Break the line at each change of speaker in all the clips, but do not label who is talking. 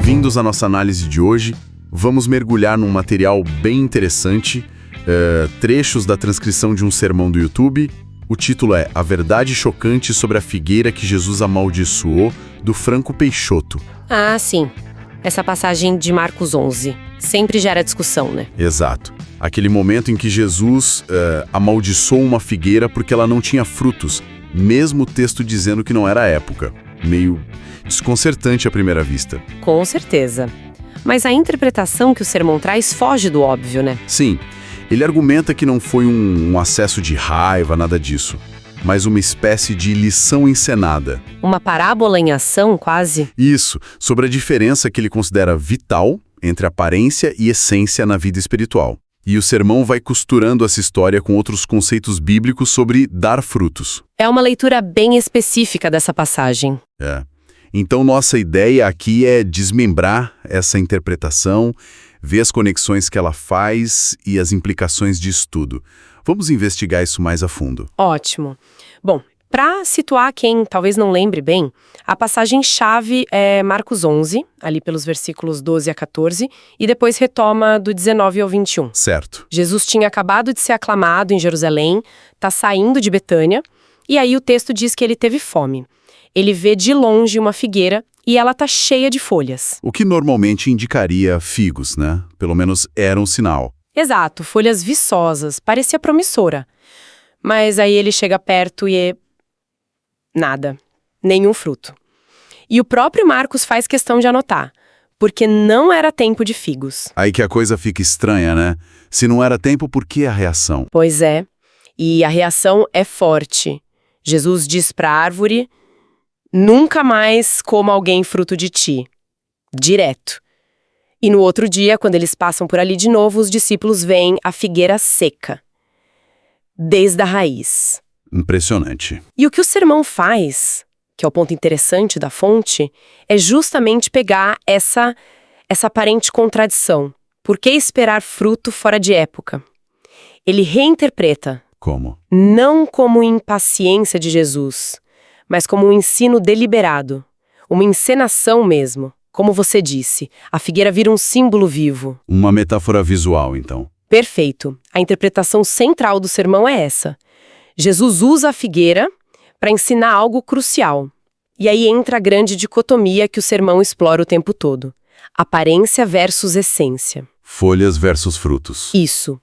Bem-vindos à nossa análise de hoje. Vamos mergulhar num material bem interessante, trechos da transcrição de um sermão do YouTube. O título é A Verdade Chocante sobre a Figueira que Jesus Amaldiçoou, do Franco Peixoto.
Ah, sim. Essa passagem de Marcos 11 sempre gera discussão, né?
Exato. Aquele momento em que Jesus amaldiçoou uma figueira porque ela não tinha frutos, mesmo o texto dizendo que não era a época. Meio desconcertante à primeira vista.
Com certeza. Mas a interpretação que o sermão traz foge do óbvio, né?
Sim, ele argumenta que não foi um acesso de raiva, nada disso, mas uma espécie de lição encenada.
Uma parábola em ação, quase.
Isso, sobre a diferença que ele considera vital entre aparência e essência na vida espiritual. E o sermão vai costurando essa história com outros conceitos bíblicos sobre dar frutos.
É uma leitura bem específica dessa passagem.
Então, nossa ideia aqui é desmembrar essa interpretação, ver as conexões que ela faz e as implicações disso tudo. Vamos investigar isso mais a fundo.
Ótimo. Bom, para situar quem talvez não lembre bem, a passagem-chave é Marcos 11, ali pelos versículos 12 a 14, e depois retoma do 19 ao 21.
Certo.
Jesus tinha acabado de ser aclamado em Jerusalém, está saindo de Betânia, e aí o texto diz que ele teve fome. Ele vê de longe uma figueira e ela está cheia de folhas.
O que normalmente indicaria figos, né? Pelo menos era um sinal.
Exato, folhas viçosas, parecia promissora. Mas aí ele chega perto e nada, nenhum fruto. E o próprio Marcos faz questão de anotar, porque não era tempo de figos.
Aí que a coisa fica estranha, né? Se não era tempo, por que a reação?
Pois é, e a reação é forte. Jesus diz para a árvore: nunca mais coma alguém fruto de ti. Direto. E no outro dia, quando eles passam por ali de novo, os discípulos veem a figueira seca, desde a raiz.
Impressionante.
E o que o sermão faz, que é o ponto interessante da fonte, é justamente pegar essa aparente contradição. Por que esperar fruto fora de época? Ele reinterpreta.
Como?
Não como impaciência de Jesus, mas como um ensino deliberado, uma encenação mesmo. Como você disse, a figueira vira um símbolo vivo.
Uma metáfora visual, então.
Perfeito. A interpretação central do sermão é essa. Jesus usa a figueira para ensinar algo crucial. E aí entra a grande dicotomia que o sermão explora o tempo todo. Aparência versus essência.
Folhas versus frutos.
Isso.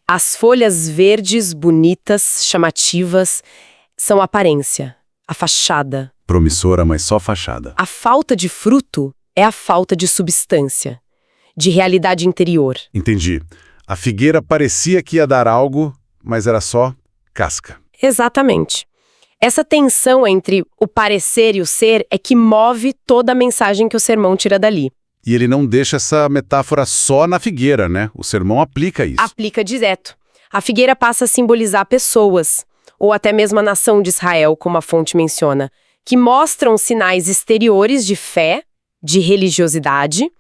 As folhas verdes, bonitas, chamativas, são a aparência, a fachada.
Promissora, mas só fachada.
A falta de fruto é a falta de substância, de realidade interior.
Entendi. A figueira parecia que ia dar algo, mas era só casca.
Exatamente. Essa tensão entre o parecer e o ser é que move toda a mensagem que o sermão tira dali.
E ele não deixa essa metáfora só na figueira, né? O sermão aplica isso.
Aplica direto. A figueira passa a simbolizar pessoas, ou até mesmo a nação de Israel, como a fonte menciona, que mostram sinais exteriores de fé, de religiosidade,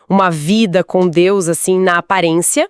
uma vida com Deus assim na aparência,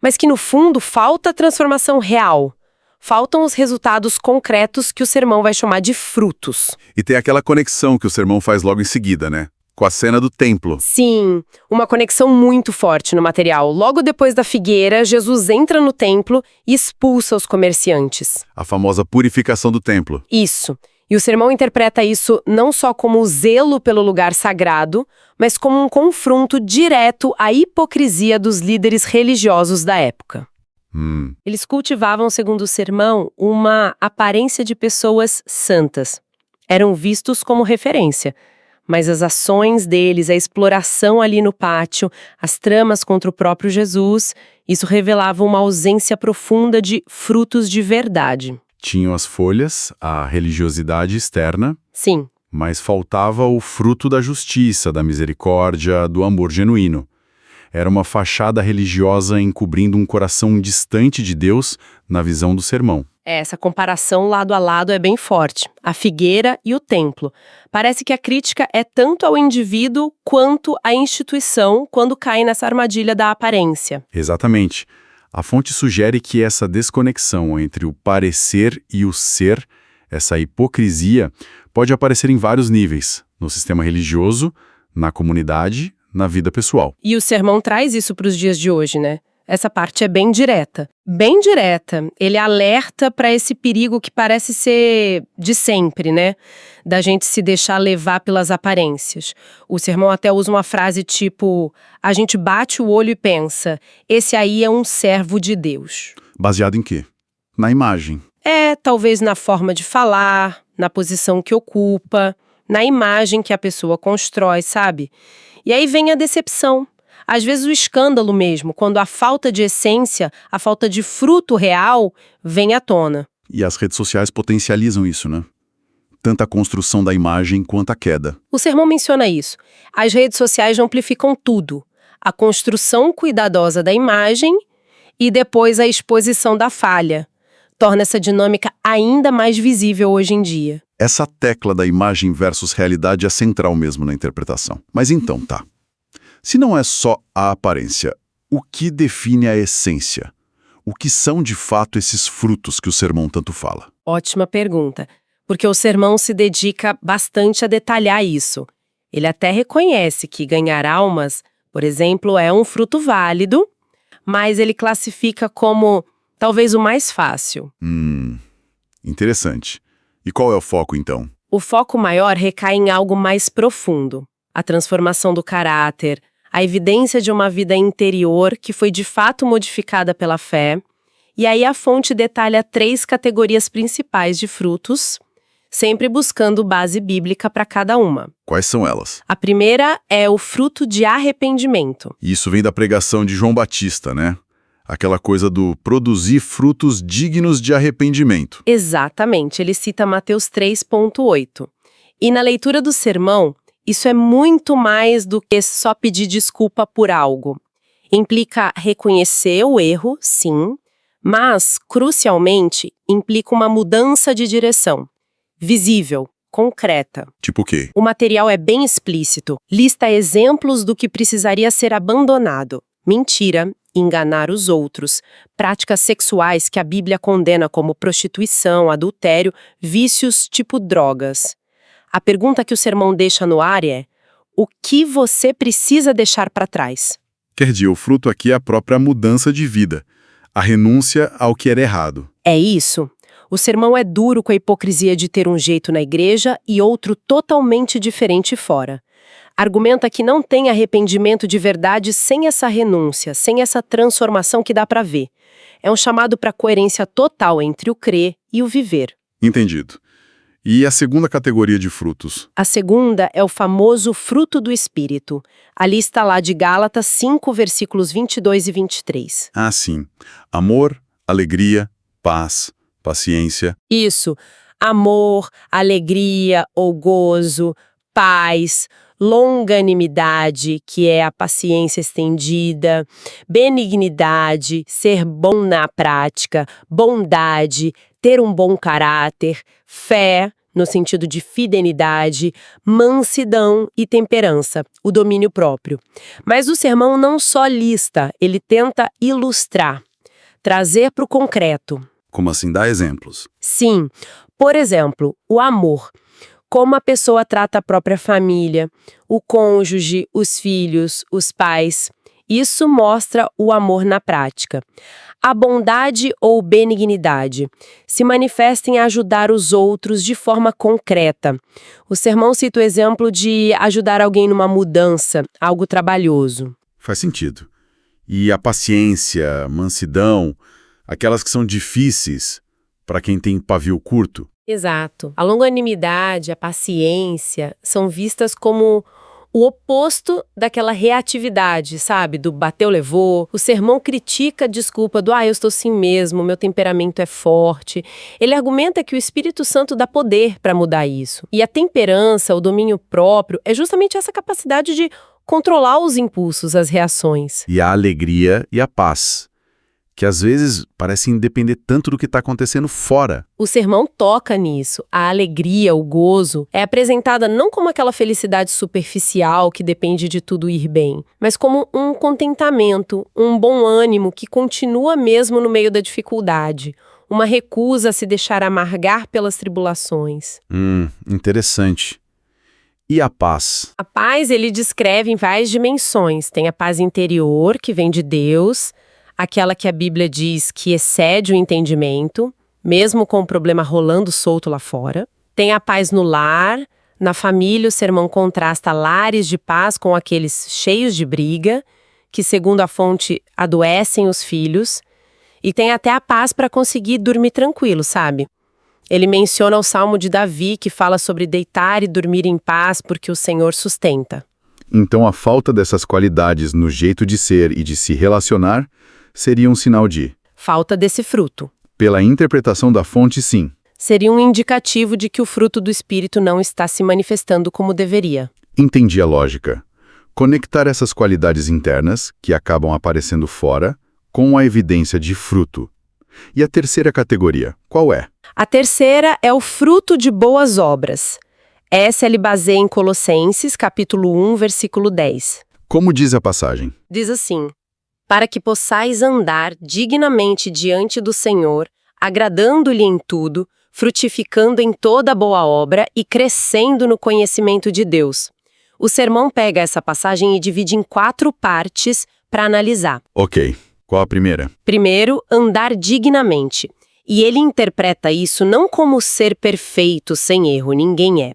mas que no fundo falta a transformação real. Faltam os resultados concretos que o sermão vai chamar de frutos.
E tem aquela conexão que o sermão faz logo em seguida, né? Com a cena do templo.
Sim, uma conexão muito forte no material. Logo depois da figueira, Jesus entra no templo e expulsa os comerciantes.
A famosa purificação do templo.
Isso. E o sermão interpreta isso não só como zelo pelo lugar sagrado, mas como um confronto direto à hipocrisia dos líderes religiosos da época. Eles cultivavam, segundo o sermão, uma aparência de pessoas santas. Eram vistos como referência, mas as ações deles, a exploração ali no pátio, as tramas contra o próprio Jesus, isso revelava uma ausência profunda de frutos de verdade.
Tinham as folhas, a religiosidade externa,
Sim.
mas faltava o fruto da justiça, da misericórdia, do amor genuíno. Era uma fachada religiosa encobrindo um coração distante de Deus na visão do sermão.
Essa comparação lado a lado é bem forte. A figueira e o templo. Parece que a crítica é tanto ao indivíduo quanto à instituição quando cai nessa armadilha da aparência.
Exatamente. A fonte sugere que essa desconexão entre o parecer e o ser, essa hipocrisia, pode aparecer em vários níveis, no sistema religioso, na comunidade, na vida pessoal.
E o sermão traz isso para os dias de hoje, né? Essa parte é bem direta. Bem direta. Ele alerta para esse perigo que parece ser de sempre, né? Da gente se deixar levar pelas aparências. O sermão até usa uma frase tipo: a gente bate o olho e pensa, esse aí é um servo de Deus.
Baseado em quê? Na imagem.
Talvez na forma de falar, na posição que ocupa, na imagem que a pessoa constrói, sabe? E aí vem a decepção. Às vezes o escândalo mesmo, quando a falta de essência, a falta de fruto real, vem à tona.
E as redes sociais potencializam isso, né? Tanto a construção da imagem quanto a queda.
O sermão menciona isso. As redes sociais amplificam tudo. A construção cuidadosa da imagem e depois a exposição da falha. Torna essa dinâmica ainda mais visível hoje em dia.
Essa tecla da imagem versus realidade é central mesmo na interpretação. Mas então, tá. Se não é só a aparência, o que define a essência? O que são de fato esses frutos que o sermão tanto fala?
Ótima pergunta, porque o sermão se dedica bastante a detalhar isso. Ele até reconhece que ganhar almas, por exemplo, é um fruto válido, mas ele classifica como talvez o mais fácil.
Interessante. E qual é o foco, então?
O foco maior recai em algo mais profundo. A transformação do caráter, a evidência de uma vida interior que foi de fato modificada pela fé. E aí a fonte detalha 3 categorias principais de frutos, sempre buscando base bíblica para cada uma.
Quais são elas?
A primeira é o fruto de arrependimento.
Isso vem da pregação de João Batista, né? Aquela coisa do produzir frutos dignos de arrependimento.
Exatamente, ele cita Mateus 3,8. E na leitura do sermão, isso é muito mais do que só pedir desculpa por algo. Implica reconhecer o erro, sim, mas, crucialmente, implica uma mudança de direção. Visível, concreta.
Tipo o quê?
O material é bem explícito, lista exemplos do que precisaria ser abandonado. Mentira, enganar os outros, práticas sexuais que a Bíblia condena como prostituição, adultério, vícios tipo drogas. A pergunta que o sermão deixa no ar é: o que você precisa deixar para trás?
Quer dizer, o fruto aqui é a própria mudança de vida, a renúncia ao que era errado.
É isso. O sermão é duro com a hipocrisia de ter um jeito na igreja e outro totalmente diferente fora. Argumenta que não tem arrependimento de verdade sem essa renúncia, sem essa transformação que dá para ver. É um chamado para coerência total entre o crer e o viver.
Entendido. E a segunda categoria de frutos?
A segunda é o famoso fruto do Espírito. Ali está lá de Gálatas 5, versículos 22 e 23.
Ah, sim. Amor, alegria, paz, paciência.
Isso. Amor, alegria ou gozo, paz, longanimidade, que é a paciência estendida, benignidade, ser bom na prática, bondade, ter um bom caráter, fé, no sentido de fidelidade, mansidão e temperança, o domínio próprio. Mas o sermão não só lista, ele tenta ilustrar, trazer para o concreto.
Como assim? Dá exemplos.
Sim. Por exemplo, o amor. Como a pessoa trata a própria família, o cônjuge, os filhos, os pais. Isso mostra o amor na prática. A bondade ou benignidade se manifesta em ajudar os outros de forma concreta. O sermão cita o exemplo de ajudar alguém numa mudança, algo trabalhoso.
Faz sentido. E a paciência, mansidão, aquelas que são difíceis para quem tem pavio curto?
Exato. A longanimidade, a paciência são vistas como o oposto daquela reatividade, sabe? Do bateu, levou. O sermão critica a desculpa do eu estou assim mesmo, meu temperamento é forte. Ele argumenta que o Espírito Santo dá poder para mudar isso. E a temperança, o domínio próprio, é justamente essa capacidade de controlar os impulsos, as reações.
E a alegria e a paz, que às vezes parecem depender tanto do que está acontecendo fora.
O sermão toca nisso. A alegria, o gozo, é apresentada não como aquela felicidade superficial que depende de tudo ir bem, mas como um contentamento, um bom ânimo que continua mesmo no meio da dificuldade, uma recusa a se deixar amargar pelas tribulações.
Interessante. E a paz?
A paz ele descreve em várias dimensões. Tem a paz interior, que vem de Deus, aquela que a Bíblia diz que excede o entendimento, mesmo com o problema rolando solto lá fora. Tem a paz no lar, na família o sermão contrasta lares de paz com aqueles cheios de briga, que segundo a fonte adoecem os filhos. E tem até a paz para conseguir dormir tranquilo, sabe? Ele menciona o Salmo de Davi, que fala sobre deitar e dormir em paz porque o Senhor sustenta.
Então a falta dessas qualidades no jeito de ser e de se relacionar seria um sinal de...
Falta desse fruto.
Pela interpretação da fonte, sim.
Seria um indicativo de que o fruto do Espírito não está se manifestando como deveria.
Entendi a lógica. Conectar essas qualidades internas, que acabam aparecendo fora, com a evidência de fruto. E a terceira categoria, qual é?
A terceira é o fruto de boas obras. Essa ele baseia em Colossenses, capítulo 1, versículo 10.
Como diz a passagem?
Diz assim: para que possais andar dignamente diante do Senhor, agradando-lhe em tudo, frutificando em toda boa obra e crescendo no conhecimento de Deus. O sermão pega essa passagem e divide em 4 partes para analisar.
Ok. Qual a primeira?
Primeiro, andar dignamente. E ele interpreta isso não como ser perfeito, sem erro, ninguém é,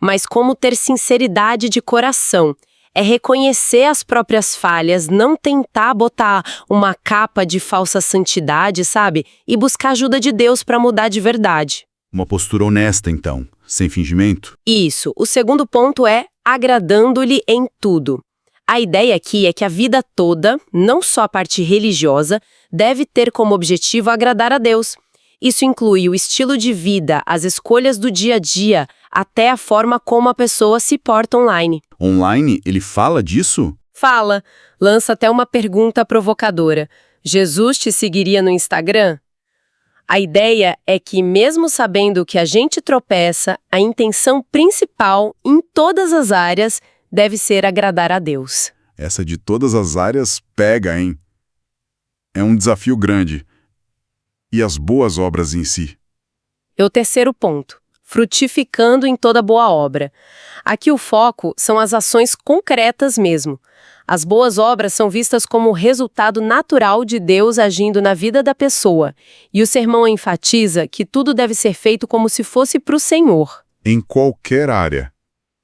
mas como ter sinceridade de coração. É reconhecer as próprias falhas, não tentar botar uma capa de falsa santidade, sabe? E buscar ajuda de Deus para mudar de verdade.
Uma postura honesta, então, sem fingimento?
Isso. O segundo ponto é agradando-lhe em tudo. A ideia aqui é que a vida toda, não só a parte religiosa, deve ter como objetivo agradar a Deus. Isso inclui o estilo de vida, as escolhas do dia a dia, até a forma como a pessoa se porta online.
Online, ele fala disso?
Fala, lança até uma pergunta provocadora. Jesus te seguiria no Instagram? A ideia é que, mesmo sabendo que a gente tropeça, a intenção principal, em todas as áreas, deve ser agradar a Deus.
Essa de todas as áreas pega, hein? É um desafio grande. E as boas obras em si?
É o terceiro ponto, frutificando em toda boa obra. Aqui o foco são as ações concretas mesmo. As boas obras são vistas como o resultado natural de Deus agindo na vida da pessoa. E o sermão enfatiza que tudo deve ser feito como se fosse para o Senhor.
Em qualquer área.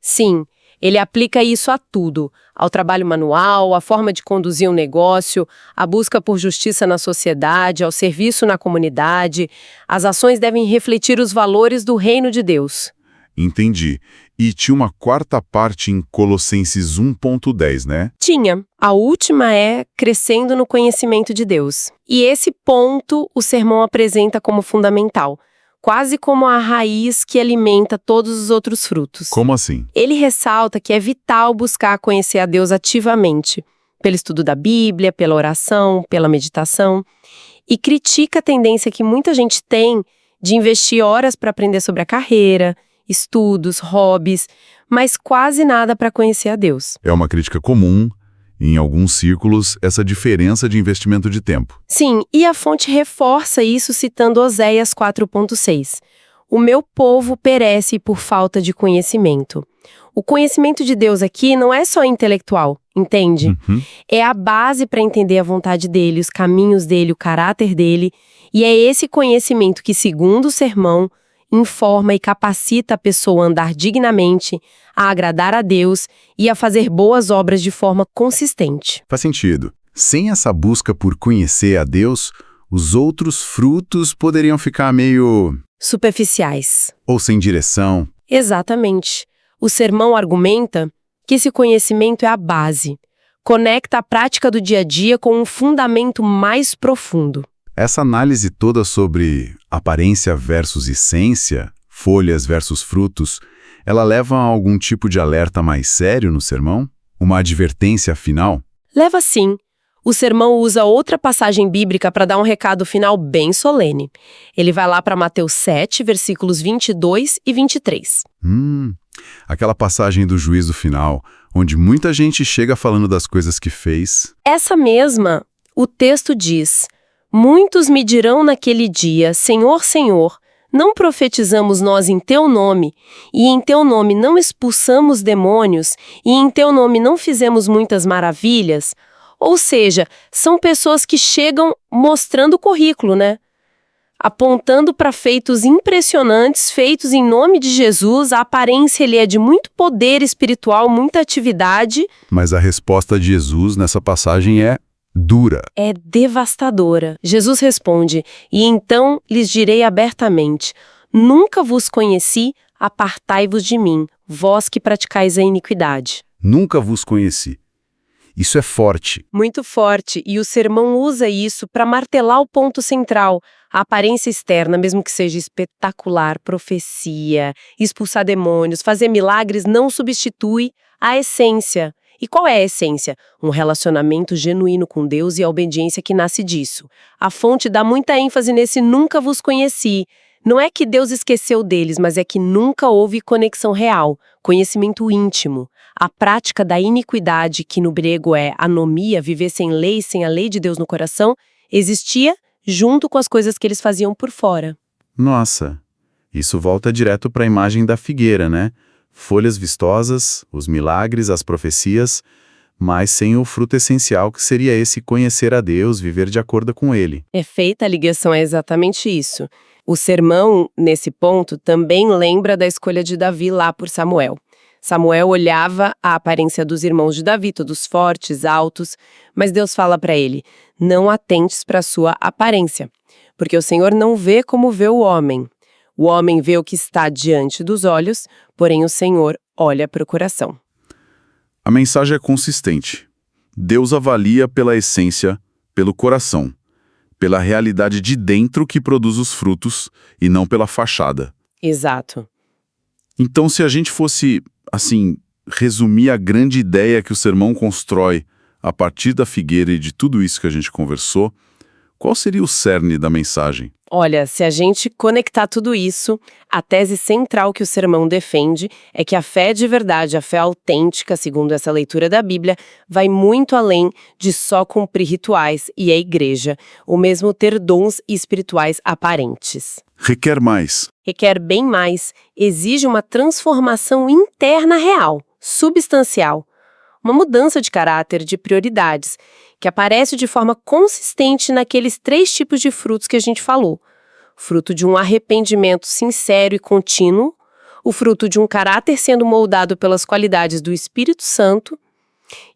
Sim. Ele aplica isso a tudo, ao trabalho manual, à forma de conduzir um negócio, à busca por justiça na sociedade, ao serviço na comunidade. As ações devem refletir os valores do reino de Deus.
Entendi. E tinha uma quarta parte em Colossenses 1.10, né?
Tinha. A última é crescendo no conhecimento de Deus. E esse ponto o sermão apresenta como fundamental. Quase como a raiz que alimenta todos os outros frutos.
Como assim?
Ele ressalta que é vital buscar conhecer a Deus ativamente, pelo estudo da Bíblia, pela oração, pela meditação, e critica a tendência que muita gente tem de investir horas para aprender sobre a carreira, estudos, hobbies, mas quase nada para conhecer a Deus.
É uma crítica comum, em alguns círculos, essa diferença de investimento de tempo.
Sim, e a fonte reforça isso citando Oséias 4.6. O meu povo perece por falta de conhecimento. O conhecimento de Deus aqui não é só intelectual, entende? É a base para entender a vontade dele, os caminhos dele, o caráter dele. E é esse conhecimento que, segundo o sermão, informa e capacita a pessoa a andar dignamente, a agradar a Deus e a fazer boas obras de forma consistente.
Faz sentido. Sem essa busca por conhecer a Deus, os outros frutos poderiam ficar meio...
superficiais.
Ou sem direção.
Exatamente. O sermão argumenta que esse conhecimento é a base. Conecta a prática do dia a dia com um fundamento mais profundo.
Essa análise toda sobre aparência versus essência, folhas versus frutos, ela leva a algum tipo de alerta mais sério no sermão? Uma advertência final?
Leva sim. O sermão usa outra passagem bíblica para dar um recado final bem solene. Ele vai lá para Mateus 7, versículos 22 e 23.
Aquela passagem do juízo final, onde muita gente chega falando das coisas que fez.
Essa mesma, o texto diz: muitos me dirão naquele dia, Senhor, Senhor, Não profetizamos nós em teu nome, e em teu nome não expulsamos demônios, e em teu nome não fizemos muitas maravilhas? Ou seja, são pessoas que chegam mostrando o currículo, né? Apontando para feitos impressionantes, feitos em nome de Jesus, a aparência ele é de muito poder espiritual, muita atividade.
Mas a resposta de Jesus nessa passagem é dura.
É devastadora. Jesus responde, e então lhes direi abertamente, nunca vos conheci, apartai-vos de mim, vós que praticais a iniquidade.
Nunca vos conheci. Isso é forte.
Muito forte, e o sermão usa isso para martelar o ponto central. A aparência externa, mesmo que seja espetacular, profecia, expulsar demônios, fazer milagres, não substitui a essência. E qual é a essência? Um relacionamento genuíno com Deus e a obediência que nasce disso. A fonte dá muita ênfase nesse nunca vos conheci. Não é que Deus esqueceu deles, mas é que nunca houve conexão real, conhecimento íntimo. A prática da iniquidade, que no grego é anomia, viver sem lei, sem a lei de Deus no coração, existia junto com as coisas que eles faziam por fora.
Nossa, isso volta direto para a imagem da figueira, né? Folhas vistosas, os milagres, as profecias, mas sem o fruto essencial que seria esse conhecer a Deus, viver de acordo com Ele.
É feita a ligação, é exatamente isso. O sermão, nesse ponto, também lembra da escolha de Davi lá por Samuel. Samuel olhava a aparência dos irmãos de Davi, todos fortes, altos, mas Deus fala para ele, não atentes para a sua aparência, porque o Senhor não vê como vê o homem. O homem vê o que está diante dos olhos, porém o Senhor olha para o coração.
A mensagem é consistente. Deus avalia pela essência, pelo coração, pela realidade de dentro que produz os frutos e não pela fachada.
Exato.
Então, se a gente fosse, assim, resumir a grande ideia que o sermão constrói a partir da figueira e de tudo isso que a gente conversou, qual seria o cerne da mensagem?
Olha, se a gente conectar tudo isso, a tese central que o sermão defende é que a fé de verdade, a fé autêntica, segundo essa leitura da Bíblia, vai muito além de só cumprir rituais e a igreja, ou mesmo ter dons espirituais aparentes.
Requer mais.
Requer bem mais, exige uma transformação interna real, substancial, uma mudança de caráter, de prioridades, que aparece de forma consistente naqueles 3 tipos de frutos que a gente falou. Fruto de um arrependimento sincero e contínuo, o fruto de um caráter sendo moldado pelas qualidades do Espírito Santo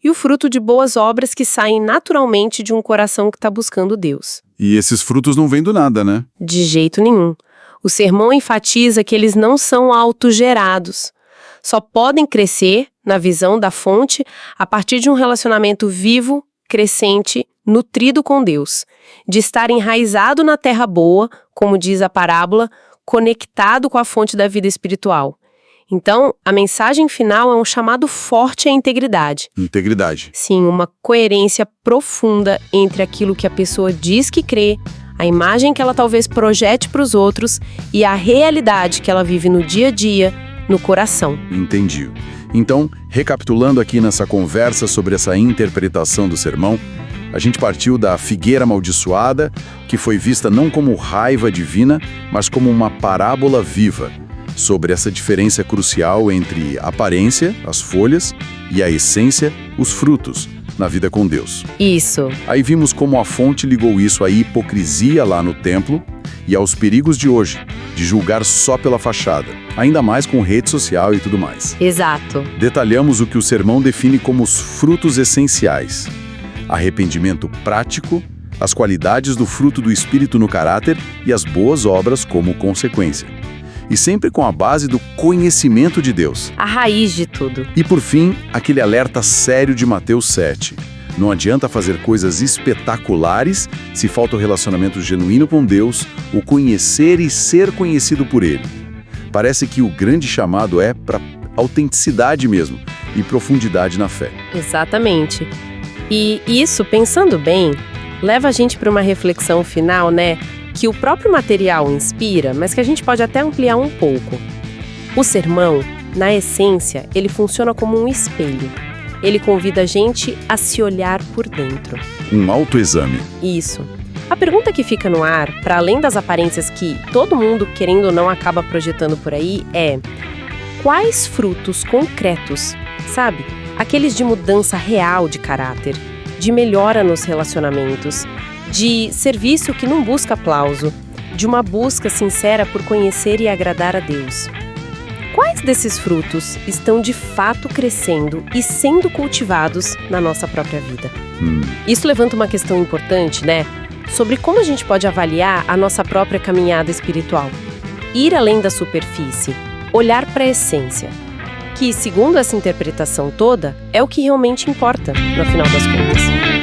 e o fruto de boas obras que saem naturalmente de um coração que está buscando Deus.
E esses frutos não vêm do nada, né?
De jeito nenhum. O sermão enfatiza que eles não são autogerados. Só podem crescer, na visão da fonte, a partir de um relacionamento vivo, crescente, nutrido com Deus, de estar enraizado na terra boa, como diz a parábola, conectado com a fonte da vida espiritual. Então, a mensagem final é um chamado forte à integridade.
Integridade.
Sim, uma coerência profunda entre aquilo que a pessoa diz que crê, a imagem que ela talvez projete para os outros e a realidade que ela vive no dia a dia, no coração.
Entendi. Então, recapitulando aqui nessa conversa sobre essa interpretação do sermão, a gente partiu da figueira amaldiçoada, que foi vista não como raiva divina, mas como uma parábola viva, sobre essa diferença crucial entre a aparência, as folhas, e a essência, os frutos, na vida com Deus.
Isso.
Aí vimos como a fonte ligou isso à hipocrisia lá no templo e aos perigos de hoje, de julgar só pela fachada, ainda mais com rede social e tudo mais.
Exato.
Detalhamos o que o sermão define como os frutos essenciais: arrependimento prático, as qualidades do fruto do Espírito no caráter e as boas obras como consequência. E sempre com a base do conhecimento de Deus.
A raiz de tudo.
E por fim, aquele alerta sério de Mateus 7. Não adianta fazer coisas espetaculares se falta o relacionamento genuíno com Deus, o conhecer e ser conhecido por Ele. Parece que o grande chamado é para autenticidade mesmo e profundidade na fé.
Exatamente. E isso, pensando bem, leva a gente para uma reflexão final, né? Que o próprio material inspira, mas que a gente pode até ampliar um pouco. O sermão, na essência, ele funciona como um espelho. Ele convida a gente a se olhar por dentro.
Um autoexame.
Isso. A pergunta que fica no ar, para além das aparências que todo mundo, querendo ou não, acaba projetando por aí, é: quais frutos concretos, sabe? Aqueles de mudança real de caráter, de melhora nos relacionamentos, de serviço que não busca aplauso, de uma busca sincera por conhecer e agradar a Deus. Quais desses frutos estão de fato crescendo e sendo cultivados na nossa própria vida? Isso levanta uma questão importante, né? Sobre como a gente pode avaliar a nossa própria caminhada espiritual. Ir além da superfície, olhar para a essência, que, segundo essa interpretação toda, é o que realmente importa, no final das contas.